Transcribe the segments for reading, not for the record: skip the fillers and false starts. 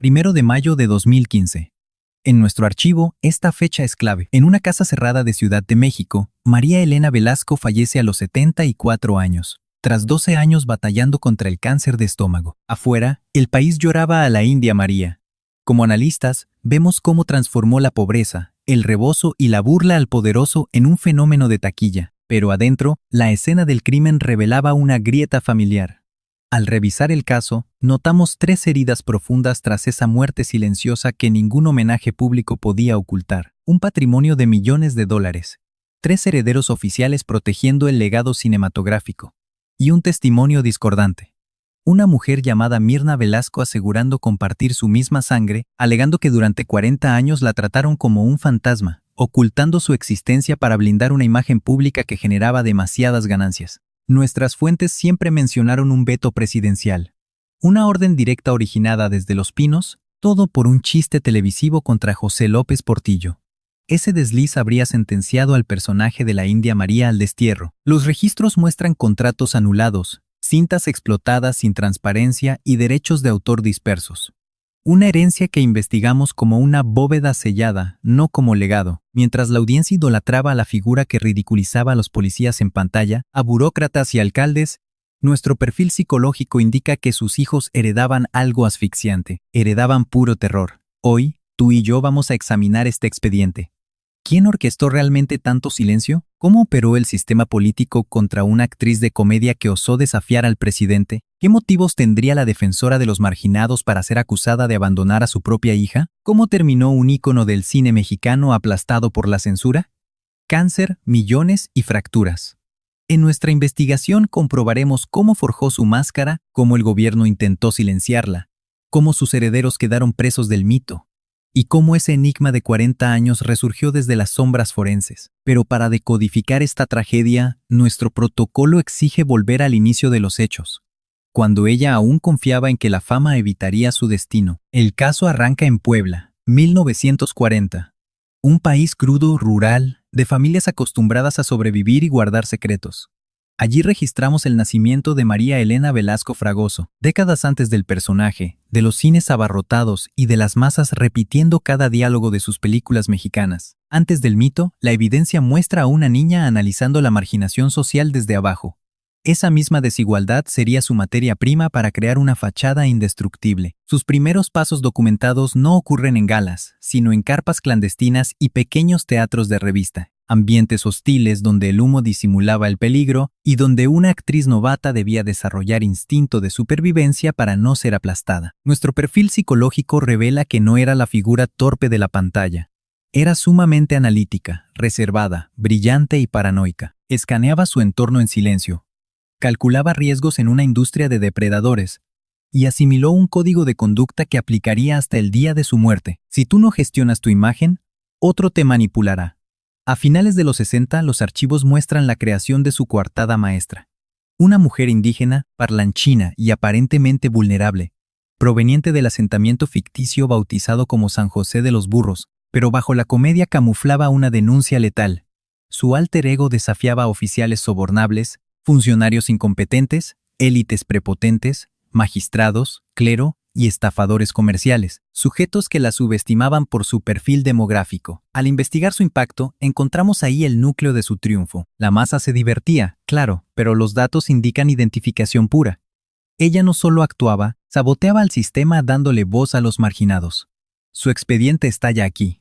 1 de mayo de 2015. En nuestro archivo, esta fecha es clave. En una casa cerrada de Ciudad de México, María Elena Velasco fallece a los 74 años, tras 12 años batallando contra el cáncer de estómago. Afuera, el país lloraba a la India María. Como analistas, vemos cómo transformó la pobreza, el rebozo y la burla al poderoso en un fenómeno de taquilla. Pero adentro, la escena del crimen revelaba una grieta familiar. Al revisar el caso, notamos 3 heridas profundas tras esa muerte silenciosa que ningún homenaje público podía ocultar. Un patrimonio de millones de dólares, 3 herederos oficiales protegiendo el legado cinematográfico, y un testimonio discordante. Una mujer llamada Mirna Velasco asegurando compartir su misma sangre, alegando que durante 40 años la trataron como un fantasma, ocultando su existencia para blindar una imagen pública que generaba demasiadas ganancias. Nuestras fuentes siempre mencionaron un veto presidencial, una orden directa originada desde Los Pinos, todo por un chiste televisivo contra José López Portillo. Ese desliz habría sentenciado al personaje de la India María al destierro. Los registros muestran contratos anulados, cintas explotadas sin transparencia y derechos de autor dispersos. Una herencia que investigamos como una bóveda sellada, no como legado. Mientras la audiencia idolatraba a la figura que ridiculizaba a los policías en pantalla, a burócratas y alcaldes, nuestro perfil psicológico indica que sus hijos heredaban algo asfixiante, heredaban puro terror. Hoy, tú y yo vamos a examinar este expediente. ¿Quién orquestó realmente tanto silencio? ¿Cómo operó el sistema político contra una actriz de comedia que osó desafiar al presidente? ¿Qué motivos tendría la defensora de los marginados para ser acusada de abandonar a su propia hija? ¿Cómo terminó un ícono del cine mexicano aplastado por la censura? Cáncer, millones y fracturas. En nuestra investigación comprobaremos cómo forjó su máscara, cómo el gobierno intentó silenciarla, cómo sus herederos quedaron presos del mito, y cómo ese enigma de 40 años resurgió desde las sombras forenses. Pero para decodificar esta tragedia, nuestro protocolo exige volver al inicio de los hechos, cuando ella aún confiaba en que la fama evitaría su destino. El caso arranca en Puebla, 1940. Un país crudo, rural, de familias acostumbradas a sobrevivir y guardar secretos. Allí registramos el nacimiento de María Elena Velasco Fragoso, décadas antes del personaje, de los cines abarrotados y de las masas repitiendo cada diálogo de sus películas mexicanas. Antes del mito, la evidencia muestra a una niña analizando la marginación social desde abajo. Esa misma desigualdad sería su materia prima para crear una fachada indestructible. Sus primeros pasos documentados no ocurren en galas, sino en carpas clandestinas y pequeños teatros de revista. Ambientes hostiles donde el humo disimulaba el peligro y donde una actriz novata debía desarrollar instinto de supervivencia para no ser aplastada. Nuestro perfil psicológico revela que no era la figura torpe de la pantalla. Era sumamente analítica, reservada, brillante y paranoica. Escaneaba su entorno en silencio. Calculaba riesgos en una industria de depredadores y asimiló un código de conducta que aplicaría hasta el día de su muerte. Si tú no gestionas tu imagen, otro te manipulará. A finales de los 60, los archivos muestran la creación de su coartada maestra. Una mujer indígena, parlanchina y aparentemente vulnerable, proveniente del asentamiento ficticio bautizado como San José de los Burros, pero bajo la comedia camuflaba una denuncia letal. Su alter ego desafiaba a oficiales sobornables, funcionarios incompetentes, élites prepotentes, magistrados, clero y estafadores comerciales, sujetos que la subestimaban por su perfil demográfico. Al investigar su impacto, encontramos ahí el núcleo de su triunfo. La masa se divertía, claro, pero los datos indican identificación pura. Ella no solo actuaba, saboteaba al sistema dándole voz a los marginados. Su expediente estalla aquí.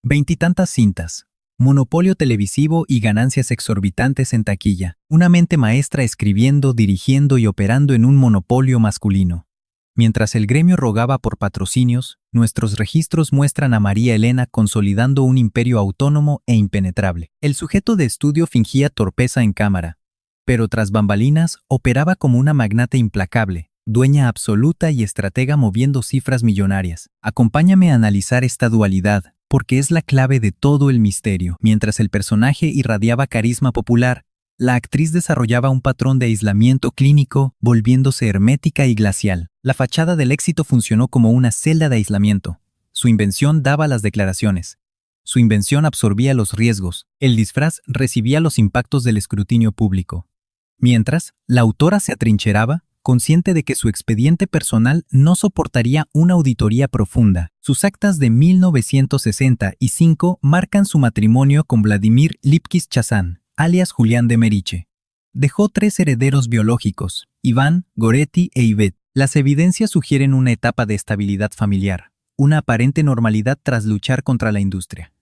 20 y tantas cintas, monopolio televisivo y ganancias exorbitantes en taquilla. Una mente maestra escribiendo, dirigiendo y operando en un monopolio masculino. Mientras el gremio rogaba por patrocinios, nuestros registros muestran a María Elena consolidando un imperio autónomo e impenetrable. El sujeto de estudio fingía torpeza en cámara, pero tras bambalinas operaba como una magnate implacable, dueña absoluta y estratega moviendo cifras millonarias. Acompáñame a analizar esta dualidad, porque es la clave de todo el misterio. Mientras el personaje irradiaba carisma popular, la actriz desarrollaba un patrón de aislamiento clínico, volviéndose hermética y glacial. La fachada del éxito funcionó como una celda de aislamiento. Su invención daba las declaraciones. Su invención absorbía los riesgos. El disfraz recibía los impactos del escrutinio público. Mientras, la autora se atrincheraba, consciente de que su expediente personal no soportaría una auditoría profunda. Sus actas de 1965 marcan su matrimonio con Vladimir Lipkis-Chazan, alias Julián de Meriche. Dejó 3 herederos biológicos, Iván, Goretti e Ivette. Las evidencias sugieren una etapa de estabilidad familiar, una aparente normalidad tras luchar contra la industria.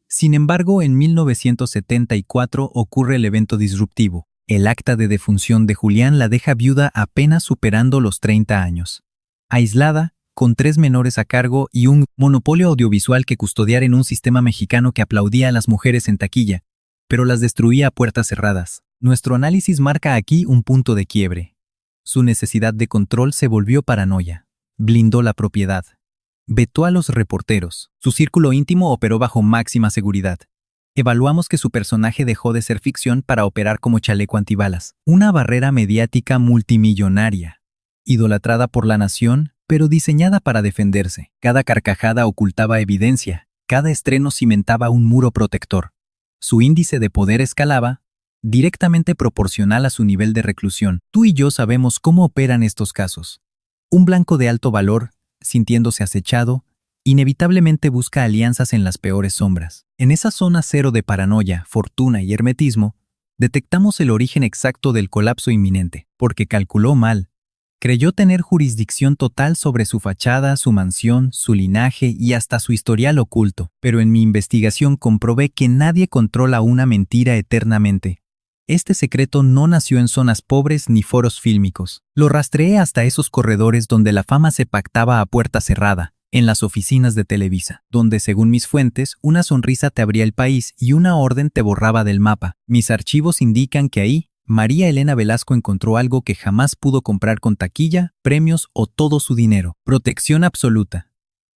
Sin embargo, en 1974 ocurre el evento disruptivo. El acta de defunción de Julián la deja viuda apenas superando los 30 años. Aislada, con 3 menores a cargo y un monopolio audiovisual que custodiar en un sistema mexicano que aplaudía a las mujeres en taquilla, pero las destruía a puertas cerradas. Nuestro análisis marca aquí un punto de quiebre. Su necesidad de control se volvió paranoia. Blindó la propiedad. Vetó a los reporteros. Su círculo íntimo operó bajo máxima seguridad. Evaluamos que su personaje dejó de ser ficción para operar como chaleco antibalas, una barrera mediática multimillonaria, idolatrada por la nación, pero diseñada para defenderse. Cada carcajada ocultaba evidencia, cada estreno cimentaba un muro protector. Su índice de poder escalaba, directamente proporcional a su nivel de reclusión. Tú y yo sabemos cómo operan estos casos. Un blanco de alto valor, sintiéndose acechado, inevitablemente busca alianzas en las peores sombras. En esa zona cero de paranoia, fortuna y hermetismo, detectamos el origen exacto del colapso inminente, porque calculó mal. Creyó tener jurisdicción total sobre su fachada, su mansión, su linaje y hasta su historial oculto, pero en mi investigación comprobé que nadie controla una mentira eternamente. Este secreto no nació en zonas pobres ni foros fílmicos. Lo rastreé hasta esos corredores donde la fama se pactaba a puerta cerrada, en las oficinas de Televisa, donde, según mis fuentes, una sonrisa te abría el país y una orden te borraba del mapa. Mis archivos indican que ahí, María Elena Velasco encontró algo que jamás pudo comprar con taquilla, premios o todo su dinero: protección absoluta.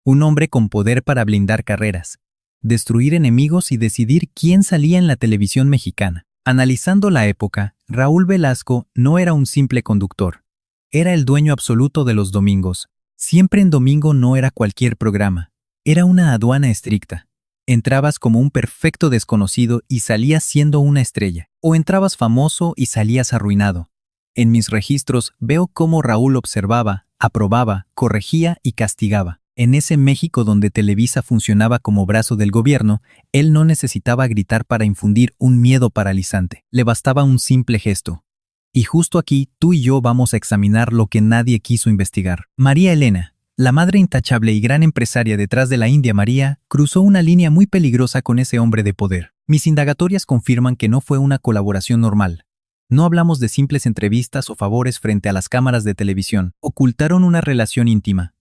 Un hombre con poder para blindar carreras, destruir enemigos y decidir quién salía en la televisión mexicana. Analizando la época, Raúl Velasco no era un simple conductor. Era el dueño absoluto de los domingos. Siempre en domingo no era cualquier programa. Era una aduana estricta. Entrabas como un perfecto desconocido y salías siendo una estrella. O entrabas famoso y salías arruinado. En mis registros veo cómo Raúl observaba, aprobaba, corregía y castigaba. En ese México donde Televisa funcionaba como brazo del gobierno, él no necesitaba gritar para infundir un miedo paralizante. Le bastaba un simple gesto. Y justo aquí, tú y yo vamos a examinar lo que nadie quiso investigar. María Elena, la madre intachable y gran empresaria detrás de la India María, cruzó una línea muy peligrosa con ese hombre de poder. Mis indagatorias confirman que no fue una colaboración normal. No hablamos de simples entrevistas o favores frente a las cámaras de televisión. Ocultaron una relación íntima.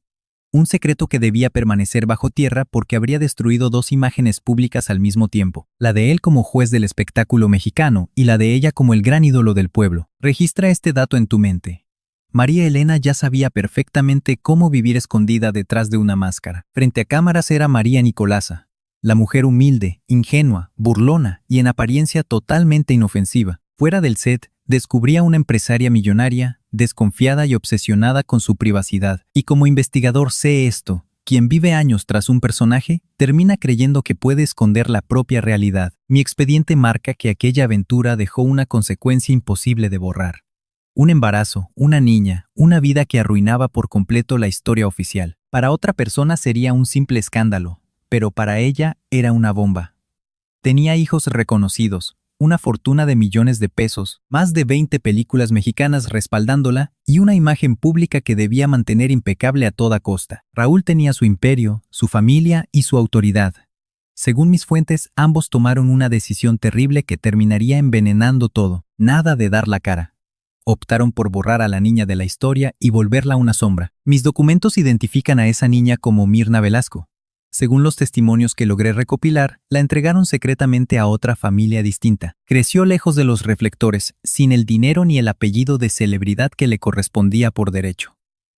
Un secreto que debía permanecer bajo tierra porque habría destruido 2 imágenes públicas al mismo tiempo, la de él como juez del espectáculo mexicano y la de ella como el gran ídolo del pueblo. Registra este dato en tu mente. María Elena ya sabía perfectamente cómo vivir escondida detrás de una máscara. Frente a cámaras era María Nicolasa, la mujer humilde, ingenua, burlona y en apariencia totalmente inofensiva. Fuera del set, descubría una empresaria millonaria, desconfiada y obsesionada con su privacidad. Y como investigador sé esto: quien vive años tras un personaje, termina creyendo que puede esconder la propia realidad. Mi expediente marca que aquella aventura dejó una consecuencia imposible de borrar. Un embarazo, una niña, una vida que arruinaba por completo la historia oficial. Para otra persona sería un simple escándalo, pero para ella era una bomba. Tenía hijos reconocidos, una fortuna de millones de pesos, más de 20 películas mexicanas respaldándola y una imagen pública que debía mantener impecable a toda costa. Raúl tenía su imperio, su familia y su autoridad. Según mis fuentes, ambos tomaron una decisión terrible que terminaría envenenando todo. Nada de dar la cara. Optaron por borrar a la niña de la historia y volverla una sombra. Mis documentos identifican a esa niña como Mirna Velasco. Según los testimonios que logré recopilar, la entregaron secretamente a otra familia distinta. Creció lejos de los reflectores, sin el dinero ni el apellido de celebridad que le correspondía por derecho.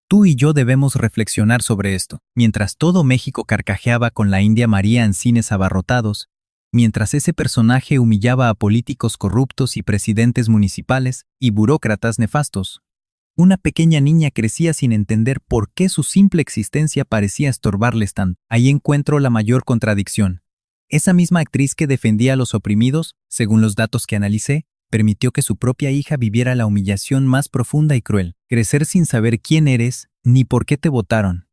Tú y yo debemos reflexionar sobre esto. Mientras todo México carcajeaba con la India María en cines abarrotados, mientras ese personaje humillaba a políticos corruptos y presidentes municipales y burócratas nefastos, una pequeña niña crecía sin entender por qué su simple existencia parecía estorbarles tanto. Ahí encuentro la mayor contradicción. Esa misma actriz que defendía a los oprimidos, según los datos que analicé, permitió que su propia hija viviera la humillación más profunda y cruel, crecer sin saber quién eres ni por qué te votaron.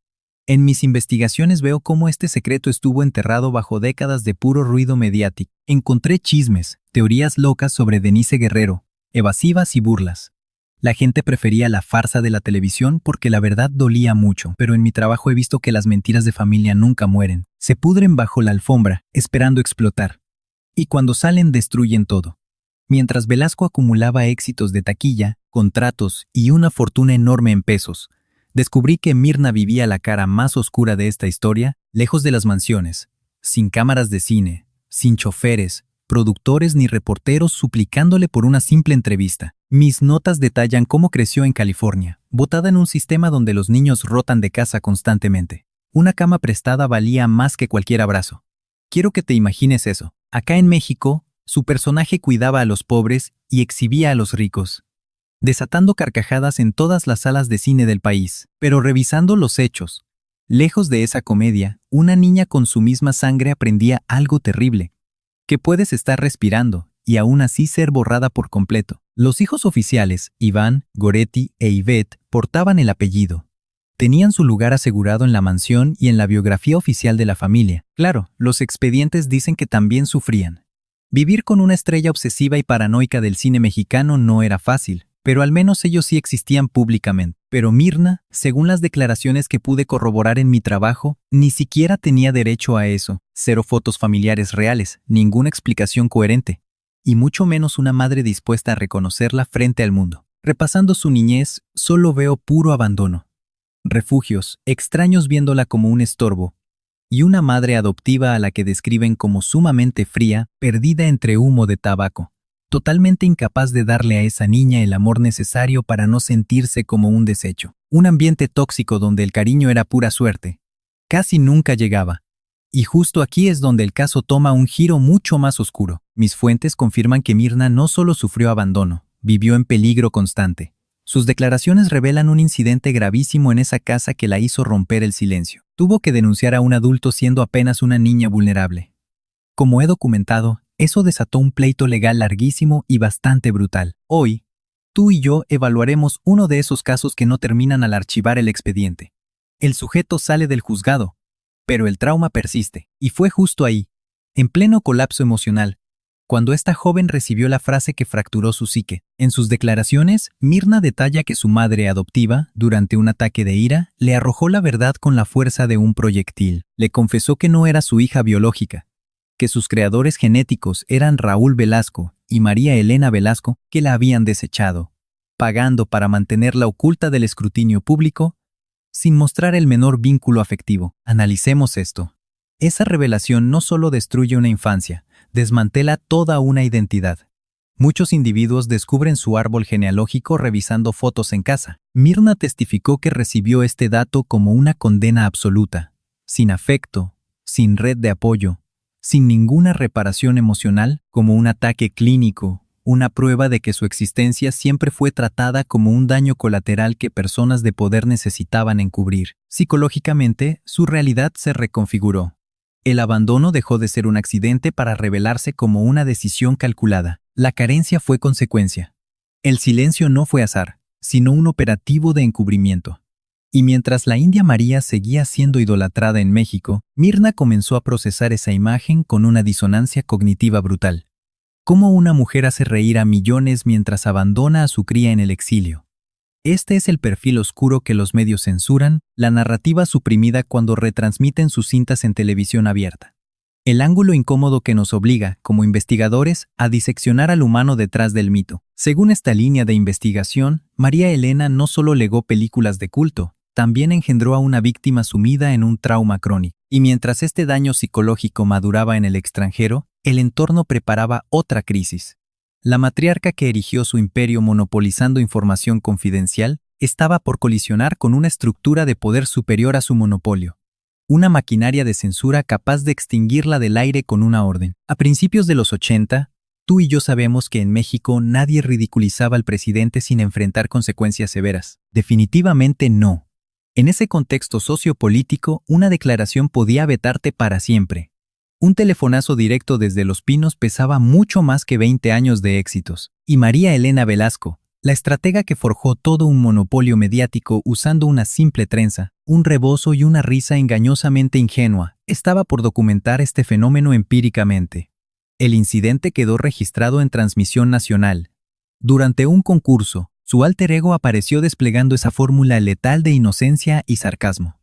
En mis investigaciones veo cómo este secreto estuvo enterrado bajo décadas de puro ruido mediático. Encontré chismes, teorías locas sobre Denise Guerrero, evasivas y burlas. La gente prefería la farsa de la televisión porque la verdad dolía mucho, pero en mi trabajo he visto que las mentiras de familia nunca mueren. Se pudren bajo la alfombra, esperando explotar. Y cuando salen destruyen todo. Mientras Velasco acumulaba éxitos de taquilla, contratos y una fortuna enorme en pesos, descubrí que Mirna vivía la cara más oscura de esta historia, lejos de las mansiones, sin cámaras de cine, sin choferes, productores ni reporteros suplicándole por una simple entrevista. Mis notas detallan cómo creció en California, botada en un sistema donde los niños rotan de casa constantemente. Una cama prestada valía más que cualquier abrazo. Quiero que te imagines eso. Acá en México, su personaje cuidaba a los pobres y exhibía a los ricos, desatando carcajadas en todas las salas de cine del país. Pero revisando los hechos, lejos de esa comedia, una niña con su misma sangre aprendía algo terrible, que puedes estar respirando y aún así ser borrada por completo. Los hijos oficiales, Iván, Goretti e Ivette, portaban el apellido. Tenían su lugar asegurado en la mansión y en la biografía oficial de la familia. Claro, los expedientes dicen que también sufrían. Vivir con una estrella obsesiva y paranoica del cine mexicano no era fácil, pero al menos ellos sí existían públicamente. Pero Mirna, según las declaraciones que pude corroborar en mi trabajo, ni siquiera tenía derecho a eso. Cero fotos familiares reales, ninguna explicación coherente, y mucho menos una madre dispuesta a reconocerla frente al mundo. Repasando su niñez, solo veo puro abandono. Refugios, extraños viéndola como un estorbo, y una madre adoptiva a la que describen como sumamente fría, perdida entre humo de tabaco, totalmente incapaz de darle a esa niña el amor necesario para no sentirse como un desecho. Un ambiente tóxico donde el cariño era pura suerte. Casi nunca llegaba. Y justo aquí es donde el caso toma un giro mucho más oscuro. Mis fuentes confirman que Mirna no solo sufrió abandono, vivió en peligro constante. Sus declaraciones revelan un incidente gravísimo en esa casa que la hizo romper el silencio. Tuvo que denunciar a un adulto siendo apenas una niña vulnerable. Como he documentado, eso desató un pleito legal larguísimo y bastante brutal. Hoy, tú y yo evaluaremos uno de esos casos que no terminan al archivar el expediente. El sujeto sale del juzgado, pero el trauma persiste. Y fue justo ahí, en pleno colapso emocional, cuando esta joven recibió la frase que fracturó su psique. En sus declaraciones, Mirna detalla que su madre adoptiva, durante un ataque de ira, le arrojó la verdad con la fuerza de un proyectil. Le confesó que no era su hija biológica, que sus creadores genéticos eran Raúl Velasco y María Elena Velasco, que la habían desechado, pagando para mantenerla oculta del escrutinio público, sin mostrar el menor vínculo afectivo. Analicemos esto. Esa revelación no solo destruye una infancia, desmantela toda una identidad. Muchos individuos descubren su árbol genealógico revisando fotos en casa. Mirna testificó que recibió este dato como una condena absoluta, sin afecto, sin red de apoyo, sin ninguna reparación emocional, como un ataque clínico, una prueba de que su existencia siempre fue tratada como un daño colateral que personas de poder necesitaban encubrir. Psicológicamente, su realidad se reconfiguró. El abandono dejó de ser un accidente para revelarse como una decisión calculada. La carencia fue consecuencia. El silencio no fue azar, sino un operativo de encubrimiento. Y mientras la India María seguía siendo idolatrada en México, Mirna comenzó a procesar esa imagen con una disonancia cognitiva brutal. ¿Cómo una mujer hace reír a millones mientras abandona a su cría en el exilio? Este es el perfil oscuro que los medios censuran, la narrativa suprimida cuando retransmiten sus cintas en televisión abierta. El ángulo incómodo que nos obliga, como investigadores, a diseccionar al humano detrás del mito. Según esta línea de investigación, María Elena no solo legó películas de culto, también engendró a una víctima sumida en un trauma crónico. Y mientras este daño psicológico maduraba en el extranjero, el entorno preparaba otra crisis. La matriarca que erigió su imperio monopolizando información confidencial estaba por colisionar con una estructura de poder superior a su monopolio. Una maquinaria de censura capaz de extinguirla del aire con una orden. A principios de los 80, tú y yo sabemos que en México nadie ridiculizaba al presidente sin enfrentar consecuencias severas. Definitivamente no. En ese contexto sociopolítico, una declaración podía vetarte para siempre. Un telefonazo directo desde Los Pinos pesaba mucho más que 20 años de éxitos. Y María Elena Velasco, la estratega que forjó todo un monopolio mediático usando una simple trenza, un rebozo y una risa engañosamente ingenua, estaba por documentar este fenómeno empíricamente. El incidente quedó registrado en transmisión nacional. Durante un concurso, su alter ego apareció desplegando esa fórmula letal de inocencia y sarcasmo.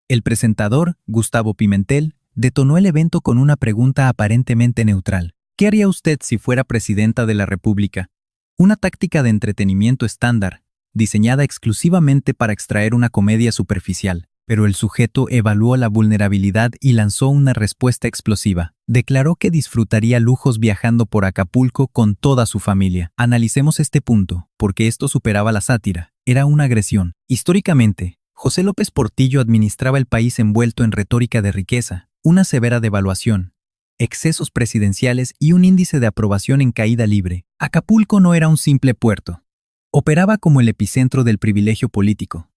El presentador, Gustavo Pimentel, detonó el evento con una pregunta aparentemente neutral. ¿Qué haría usted si fuera presidenta de la República? Una táctica de entretenimiento estándar, diseñada exclusivamente para extraer una comedia superficial. Pero el sujeto evaluó la vulnerabilidad y lanzó una respuesta explosiva. Declaró que disfrutaría lujos viajando por Acapulco con toda su familia. Analicemos este punto, porque esto superaba la sátira. Era una agresión. Históricamente, José López Portillo administraba el país envuelto en retórica de riqueza, una severa devaluación, excesos presidenciales y un índice de aprobación en caída libre. Acapulco no era un simple puerto. Operaba como el epicentro del privilegio político.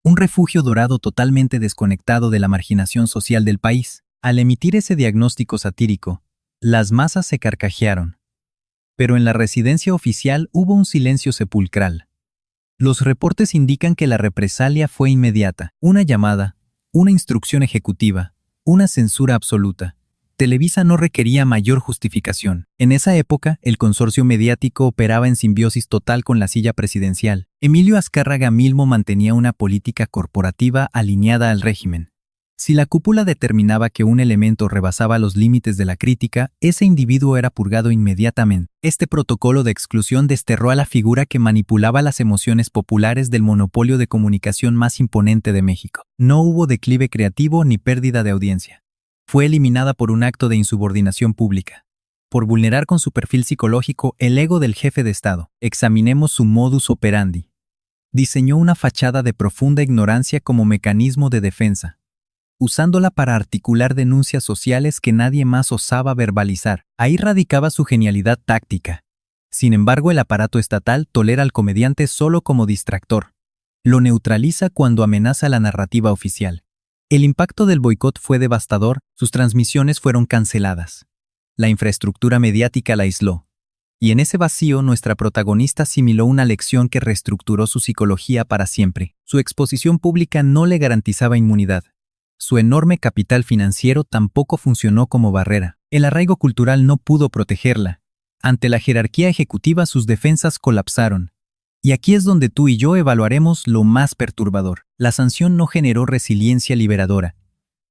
Un refugio dorado totalmente desconectado de la marginación social del país. Al emitir ese diagnóstico satírico, las masas se carcajearon. Pero en la residencia oficial hubo un silencio sepulcral. Los reportes indican que la represalia fue inmediata. Una llamada, una instrucción ejecutiva, una censura absoluta. Televisa no requería mayor justificación. En esa época, el consorcio mediático operaba en simbiosis total con la silla presidencial. Emilio Azcárraga Milmo mantenía una política corporativa alineada al régimen. Si la cúpula determinaba que un elemento rebasaba los límites de la crítica, ese individuo era purgado inmediatamente. Este protocolo de exclusión desterró a la figura que manipulaba las emociones populares del monopolio de comunicación más imponente de México. No hubo declive creativo ni pérdida de audiencia. Fue eliminada por un acto de insubordinación pública. Por vulnerar con su perfil psicológico el ego del jefe de Estado. Examinemos su modus operandi. Diseñó una fachada de profunda ignorancia como mecanismo de defensa, usándola para articular denuncias sociales que nadie más osaba verbalizar. Ahí radicaba su genialidad táctica. Sin embargo, el aparato estatal tolera al comediante solo como distractor. Lo neutraliza cuando amenaza la narrativa oficial. El impacto del boicot fue devastador, sus transmisiones fueron canceladas. La infraestructura mediática la aisló. Y en ese vacío nuestra protagonista asimiló una lección que reestructuró su psicología para siempre. Su exposición pública no le garantizaba inmunidad. Su enorme capital financiero tampoco funcionó como barrera. El arraigo cultural no pudo protegerla. Ante la jerarquía ejecutiva sus defensas colapsaron. Y aquí es donde tú y yo evaluaremos lo más perturbador. La sanción no generó resiliencia liberadora.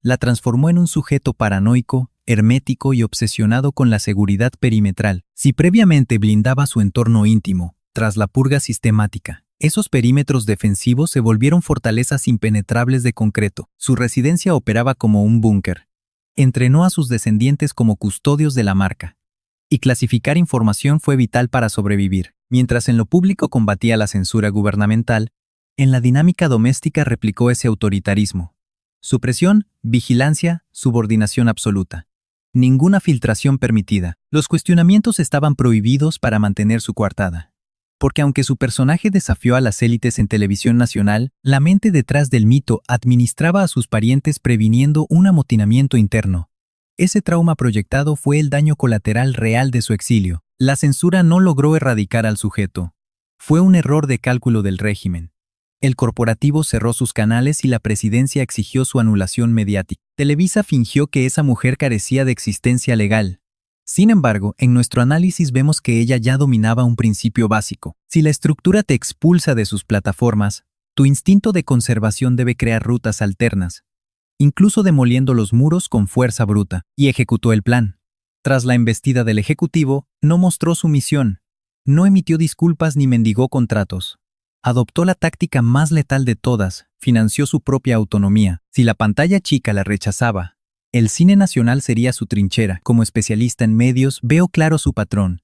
La transformó en un sujeto paranoico, hermético y obsesionado con la seguridad perimetral. Si previamente blindaba su entorno íntimo, tras la purga sistemática, esos perímetros defensivos se volvieron fortalezas impenetrables de concreto. Su residencia operaba como un búnker. Entrenó a sus descendientes como custodios de la marca. Y clasificar información fue vital para sobrevivir. Mientras en lo público combatía la censura gubernamental, en la dinámica doméstica replicó ese autoritarismo. Supresión, vigilancia, subordinación absoluta. Ninguna filtración permitida. Los cuestionamientos estaban prohibidos para mantener su coartada. Porque aunque su personaje desafió a las élites en televisión nacional, la mente detrás del mito administraba a sus parientes previniendo un amotinamiento interno. Ese trauma proyectado fue el daño colateral real de su exilio. La censura no logró erradicar al sujeto. Fue un error de cálculo del régimen. El corporativo cerró sus canales y la presidencia exigió su anulación mediática. Televisa fingió que esa mujer carecía de existencia legal. Sin embargo, en nuestro análisis vemos que ella ya dominaba un principio básico. Si la estructura te expulsa de sus plataformas, tu instinto de conservación debe crear rutas alternas, incluso demoliendo los muros con fuerza bruta, y ejecutó el plan. Tras la embestida del Ejecutivo, no mostró sumisión, no emitió disculpas ni mendigó contratos. Adoptó la táctica más letal de todas, financió su propia autonomía. Si la pantalla chica la rechazaba, el cine nacional sería su trinchera. Como especialista en medios, veo claro su patrón.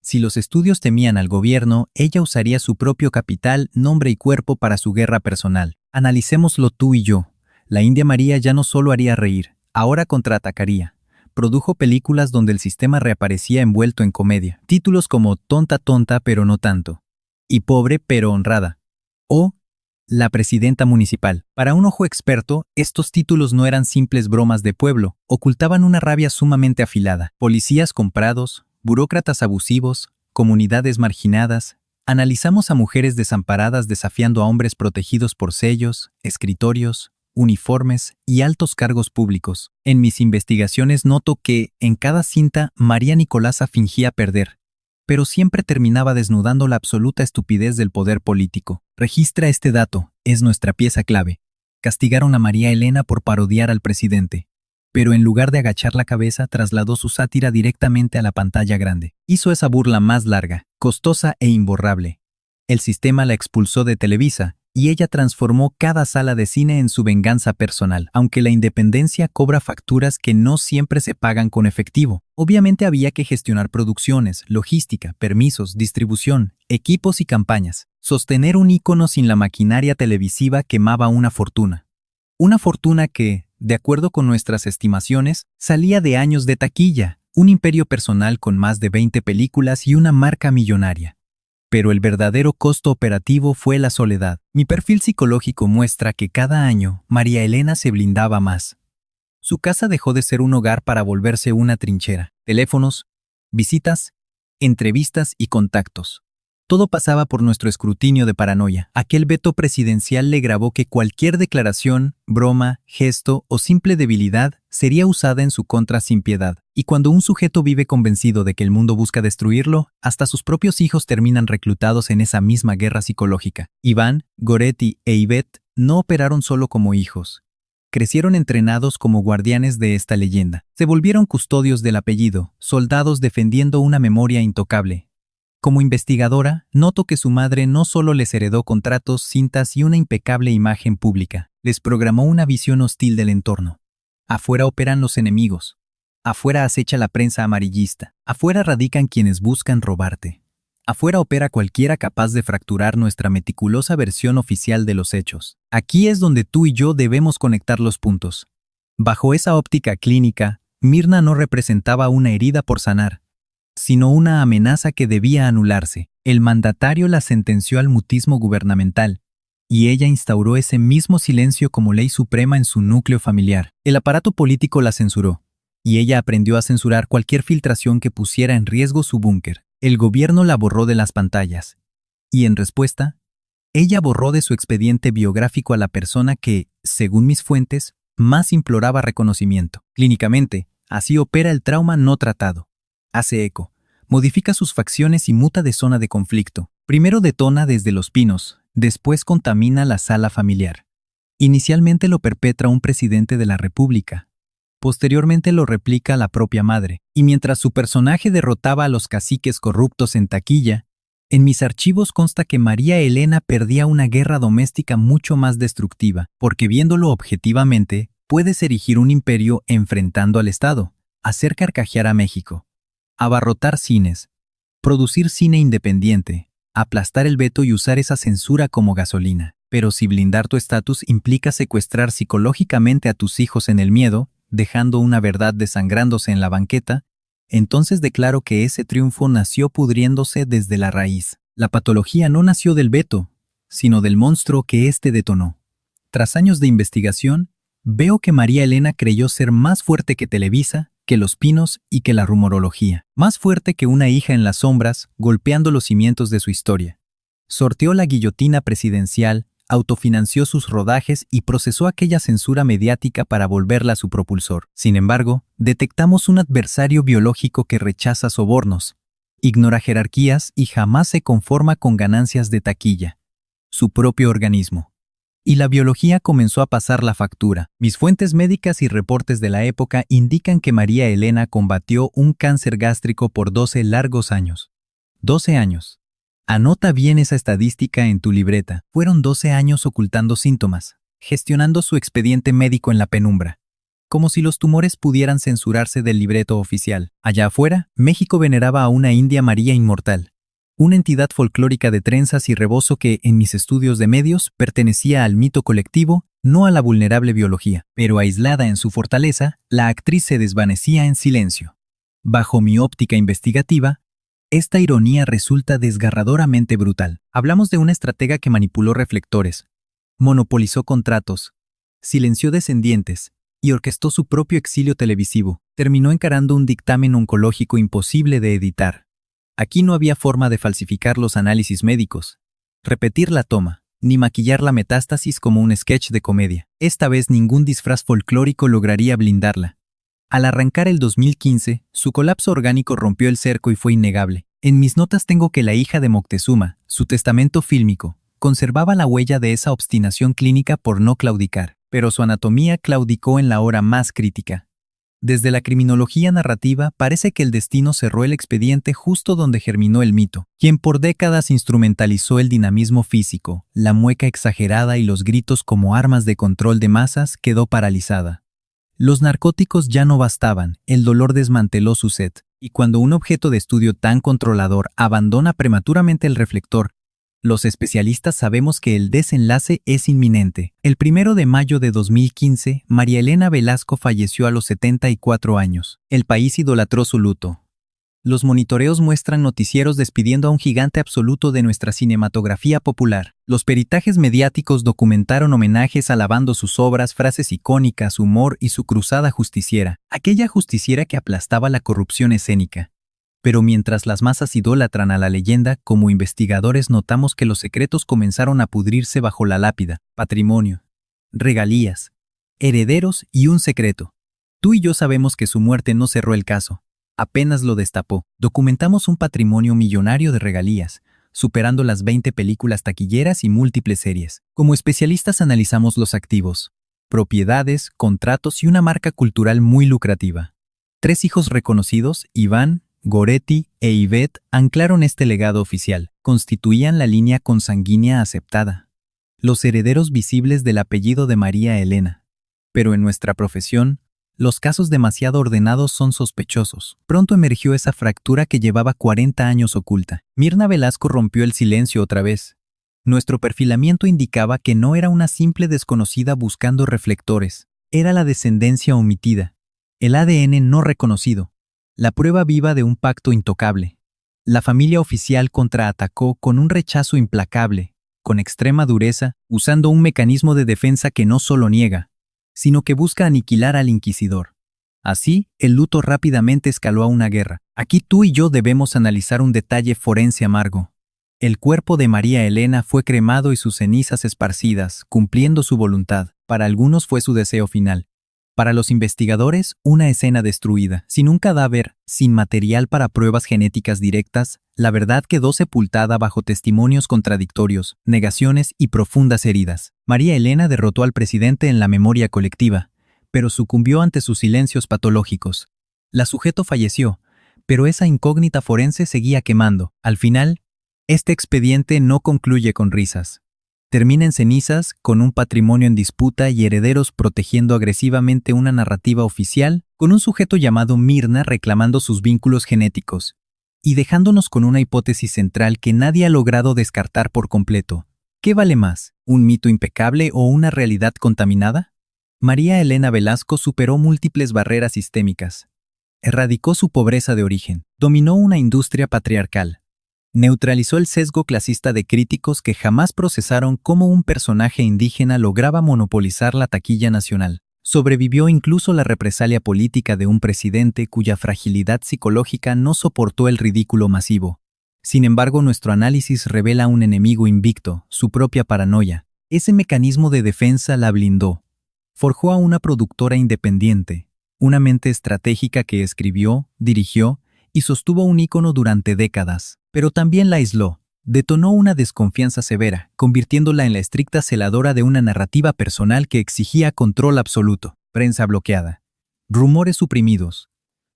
Si los estudios temían al gobierno, ella usaría su propio capital, nombre y cuerpo para su guerra personal. Analicémoslo tú y yo. La India María ya no solo haría reír, ahora contraatacaría. Produjo películas donde el sistema reaparecía envuelto en comedia. Títulos como Tonta tonta pero no tanto, y Pobre pero honrada, o La presidenta municipal. Para un ojo experto, estos títulos no eran simples bromas de pueblo, ocultaban una rabia sumamente afilada. Policías comprados, burócratas abusivos, comunidades marginadas. Analizamos a mujeres desamparadas desafiando a hombres protegidos por sellos, escritorios, uniformes y altos cargos públicos. En mis investigaciones noto que, en cada cinta, María Nicolasa fingía perder, pero siempre terminaba desnudando la absoluta estupidez del poder político. Registra este dato, es nuestra pieza clave. Castigaron a María Elena por parodiar al presidente, pero en lugar de agachar la cabeza, trasladó su sátira directamente a la pantalla grande. Hizo esa burla más larga, costosa e imborrable. El sistema la expulsó de Televisa, y ella transformó cada sala de cine en su venganza personal, aunque la independencia cobra facturas que no siempre se pagan con efectivo. Obviamente había que gestionar producciones, logística, permisos, distribución, equipos y campañas. Sostener un ícono sin la maquinaria televisiva quemaba una fortuna. Una fortuna que, de acuerdo con nuestras estimaciones, salía de años de taquilla, un imperio personal con más de 20 películas y una marca millonaria. Pero el verdadero costo operativo fue la soledad. Mi perfil psicológico muestra que cada año María Elena se blindaba más. Su casa dejó de ser un hogar para volverse una trinchera. Teléfonos, visitas, entrevistas y contactos. Todo pasaba por nuestro escrutinio de paranoia. Aquel veto presidencial le grabó que cualquier declaración, broma, gesto o simple debilidad sería usada en su contra sin piedad. Y cuando un sujeto vive convencido de que el mundo busca destruirlo, hasta sus propios hijos terminan reclutados en esa misma guerra psicológica. Iván, Goretti e Ivette no operaron solo como hijos. Crecieron entrenados como guardianes de esta leyenda. Se volvieron custodios del apellido, soldados defendiendo una memoria intocable. Como investigadora, noto que su madre no solo les heredó contratos, cintas y una impecable imagen pública, les programó una visión hostil del entorno. Afuera operan los enemigos. Afuera acecha la prensa amarillista. Afuera radican quienes buscan robarte. Afuera opera cualquiera capaz de fracturar nuestra meticulosa versión oficial de los hechos. Aquí es donde tú y yo debemos conectar los puntos. Bajo esa óptica clínica, Mirna no representaba una herida por sanar, sino una amenaza que debía anularse. El mandatario la sentenció al mutismo gubernamental, y ella instauró ese mismo silencio como ley suprema en su núcleo familiar. El aparato político la censuró, y ella aprendió a censurar cualquier filtración que pusiera en riesgo su búnker. El gobierno la borró de las pantallas, y en respuesta, ella borró de su expediente biográfico a la persona que, según mis fuentes, más imploraba reconocimiento. Clínicamente, así opera el trauma no tratado. Hace eco, modifica sus facciones y muta de zona de conflicto. Primero detona desde Los Pinos, después contamina la sala familiar. Inicialmente lo perpetra un presidente de la República. Posteriormente lo replica la propia madre. Y mientras su personaje derrotaba a los caciques corruptos en taquilla, en mis archivos consta que María Elena perdía una guerra doméstica mucho más destructiva, porque viéndolo objetivamente, puedes erigir un imperio enfrentando al Estado, hacer carcajear a México, abarrotar cines, producir cine independiente, aplastar el veto y usar esa censura como gasolina. Pero si blindar tu estatus implica secuestrar psicológicamente a tus hijos en el miedo, dejando una verdad desangrándose en la banqueta, entonces declaro que ese triunfo nació pudriéndose desde la raíz. La patología no nació del veto, sino del monstruo que éste detonó. Tras años de investigación, veo que María Elena creyó ser más fuerte que Televisa, que Los Pinos y que la rumorología. Más fuerte que una hija en las sombras, golpeando los cimientos de su historia. Sorteó la guillotina presidencial, autofinanció sus rodajes y procesó aquella censura mediática para volverla su propulsor. Sin embargo, detectamos un adversario biológico que rechaza sobornos, ignora jerarquías y jamás se conforma con ganancias de taquilla. Su propio organismo. Y la biología comenzó a pasar la factura. Mis fuentes médicas y reportes de la época indican que María Elena combatió un cáncer gástrico por 12 largos años. 12 años. Anota bien esa estadística en tu libreta. Fueron 12 años ocultando síntomas, gestionando su expediente médico en la penumbra. Como si los tumores pudieran censurarse del libreto oficial. Allá afuera, México veneraba a una India María inmortal. Una entidad folclórica de trenzas y rebozo que, en mis estudios de medios, pertenecía al mito colectivo, no a la vulnerable biología. Pero aislada en su fortaleza, la actriz se desvanecía en silencio. Bajo mi óptica investigativa, esta ironía resulta desgarradoramente brutal. Hablamos de una estratega que manipuló reflectores, Monopolizó contratos, silenció descendientes y orquestó su propio exilio televisivo. Terminó encarando un dictamen oncológico imposible de editar. Aquí no había forma de falsificar los análisis médicos, repetir la toma, ni maquillar la metástasis como un sketch de comedia. Esta vez ningún disfraz folclórico lograría blindarla. Al arrancar el 2015, su colapso orgánico rompió el cerco y fue innegable. En mis notas tengo que la hija de Moctezuma, su testamento fílmico, conservaba la huella de esa obstinación clínica por no claudicar, pero su anatomía claudicó en la hora más crítica. Desde la criminología narrativa parece que el destino cerró el expediente justo donde germinó el mito. Quien por décadas instrumentalizó el dinamismo físico, la mueca exagerada y los gritos como armas de control de masas quedó paralizada. Los narcóticos ya no bastaban, el dolor desmanteló su sed, y cuando un objeto de estudio tan controlador abandona prematuramente el reflector, los especialistas sabemos que el desenlace es inminente. El 1 de mayo de 2015, María Elena Velasco falleció a los 74 años. El país idolatró su luto. Los monitoreos muestran noticieros despidiendo a un gigante absoluto de nuestra cinematografía popular. Los peritajes mediáticos documentaron homenajes alabando sus obras, frases icónicas, humor y su cruzada justiciera. Aquella justiciera que aplastaba la corrupción escénica. Pero mientras las masas idolatran a la leyenda, como investigadores notamos que los secretos comenzaron a pudrirse bajo la lápida: patrimonio, regalías, herederos y un secreto. Tú y yo sabemos que su muerte no cerró el caso, apenas lo destapó. Documentamos un patrimonio millonario de regalías, superando las 20 películas taquilleras y múltiples series. Como especialistas analizamos los activos, propiedades, contratos y una marca cultural muy lucrativa. 3 hijos reconocidos, Iván, Goretti e Ivette, anclaron este legado oficial, constituían la línea consanguínea aceptada, los herederos visibles del apellido de María Elena. Pero en nuestra profesión, los casos demasiado ordenados son sospechosos. Pronto emergió esa fractura que llevaba 40 años oculta. Mirna Velasco rompió el silencio otra vez. Nuestro perfilamiento indicaba que no era una simple desconocida buscando reflectores, era la descendencia omitida, el ADN no reconocido. La prueba viva de un pacto intocable. La familia oficial contraatacó con un rechazo implacable, con extrema dureza, usando un mecanismo de defensa que no solo niega, sino que busca aniquilar al inquisidor. Así, el luto rápidamente escaló a una guerra. Aquí tú y yo debemos analizar un detalle forense amargo. El cuerpo de María Elena fue cremado y sus cenizas esparcidas, cumpliendo su voluntad. Para algunos fue su deseo final. Para los investigadores, una escena destruida. Sin un cadáver, sin material para pruebas genéticas directas, la verdad quedó sepultada bajo testimonios contradictorios, negaciones y profundas heridas. María Elena derrotó al presidente en la memoria colectiva, pero sucumbió ante sus silencios patológicos. La sujeto falleció, pero esa incógnita forense seguía quemando. Al final, este expediente no concluye con risas. Termina en cenizas, con un patrimonio en disputa y herederos protegiendo agresivamente una narrativa oficial, con un sujeto llamado Mirna reclamando sus vínculos genéticos, y dejándonos con una hipótesis central que nadie ha logrado descartar por completo. ¿Qué vale más, un mito impecable o una realidad contaminada? María Elena Velasco superó múltiples barreras sistémicas. Erradicó su pobreza de origen, dominó una industria patriarcal, neutralizó el sesgo clasista de críticos que jamás procesaron cómo un personaje indígena lograba monopolizar la taquilla nacional. Sobrevivió incluso la represalia política de un presidente cuya fragilidad psicológica no soportó el ridículo masivo. Sin embargo, nuestro análisis revela un enemigo invicto, su propia paranoia. Ese mecanismo de defensa la blindó. Forjó a una productora independiente, una mente estratégica que escribió, dirigió y sostuvo un ícono durante décadas, pero también la aisló. Detonó una desconfianza severa, convirtiéndola en la estricta celadora de una narrativa personal que exigía control absoluto, prensa bloqueada, rumores suprimidos,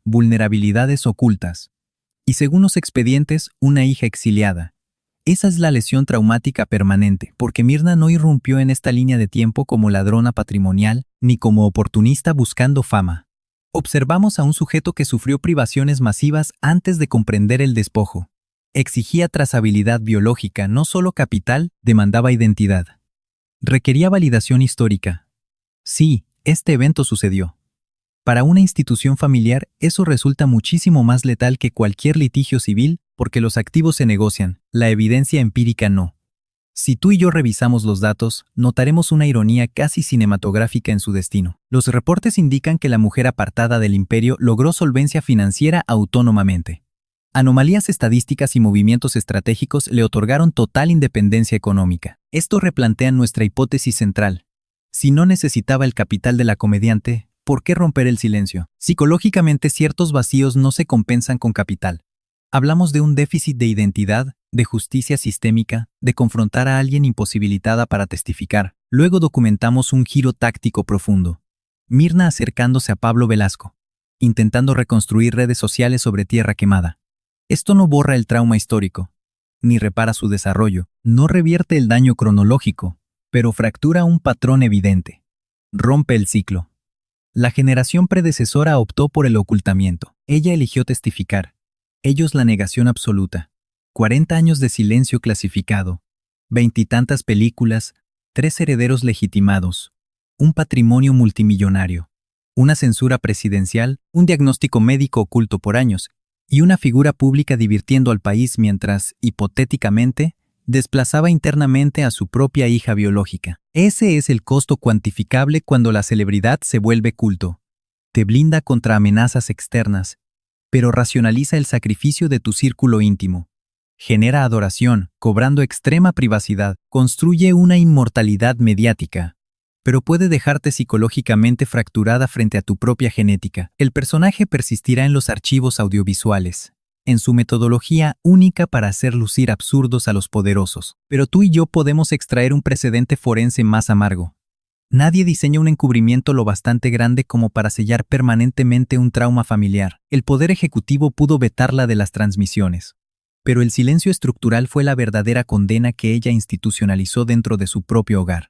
vulnerabilidades ocultas, y según los expedientes, una hija exiliada. Esa es la lesión traumática permanente, porque Mirna no irrumpió en esta línea de tiempo como ladrona patrimonial, ni como oportunista buscando fama. Observamos a un sujeto que sufrió privaciones masivas antes de comprender el despojo. Exigía trazabilidad biológica, no solo capital, demandaba identidad. Requería validación histórica. Sí, este evento sucedió. Para una institución familiar, eso resulta muchísimo más letal que cualquier litigio civil, porque los activos se negocian, la evidencia empírica no. Si tú y yo revisamos los datos, notaremos una ironía casi cinematográfica en su destino. Los reportes indican que la mujer apartada del imperio logró solvencia financiera autónomamente. Anomalías estadísticas y movimientos estratégicos le otorgaron total independencia económica. Esto replantea nuestra hipótesis central. Si no necesitaba el capital de la comediante, ¿por qué romper el silencio? Psicológicamente, ciertos vacíos no se compensan con capital. Hablamos de un déficit de identidad, de justicia sistémica, de confrontar a alguien imposibilitada para testificar. Luego documentamos un giro táctico profundo. Mirna acercándose a Pablo Velasco, intentando reconstruir redes sociales sobre tierra quemada. Esto no borra el trauma histórico, ni repara su desarrollo, no revierte el daño cronológico, pero fractura un patrón evidente. Rompe el ciclo. La generación predecesora optó por el ocultamiento. Ella eligió testificar. Ellos la negación absoluta. 40 años de silencio clasificado. 20 y tantas películas, 3 herederos legitimados. Un patrimonio multimillonario. Una censura presidencial, un diagnóstico médico oculto por años, y una figura pública divirtiendo al país mientras, hipotéticamente, desplazaba internamente a su propia hija biológica. Ese es el costo cuantificable cuando la celebridad se vuelve culto. Te blinda contra amenazas externas, pero racionaliza el sacrificio de tu círculo íntimo. Genera adoración, cobrando extrema privacidad, construye una inmortalidad mediática, pero puede dejarte psicológicamente fracturada frente a tu propia genética. El personaje persistirá en los archivos audiovisuales, en su metodología única para hacer lucir absurdos a los poderosos. Pero tú y yo podemos extraer un precedente forense más amargo. Nadie diseña un encubrimiento lo bastante grande como para sellar permanentemente un trauma familiar. El poder ejecutivo pudo vetarla de las transmisiones. Pero el silencio estructural fue la verdadera condena que ella institucionalizó dentro de su propio hogar.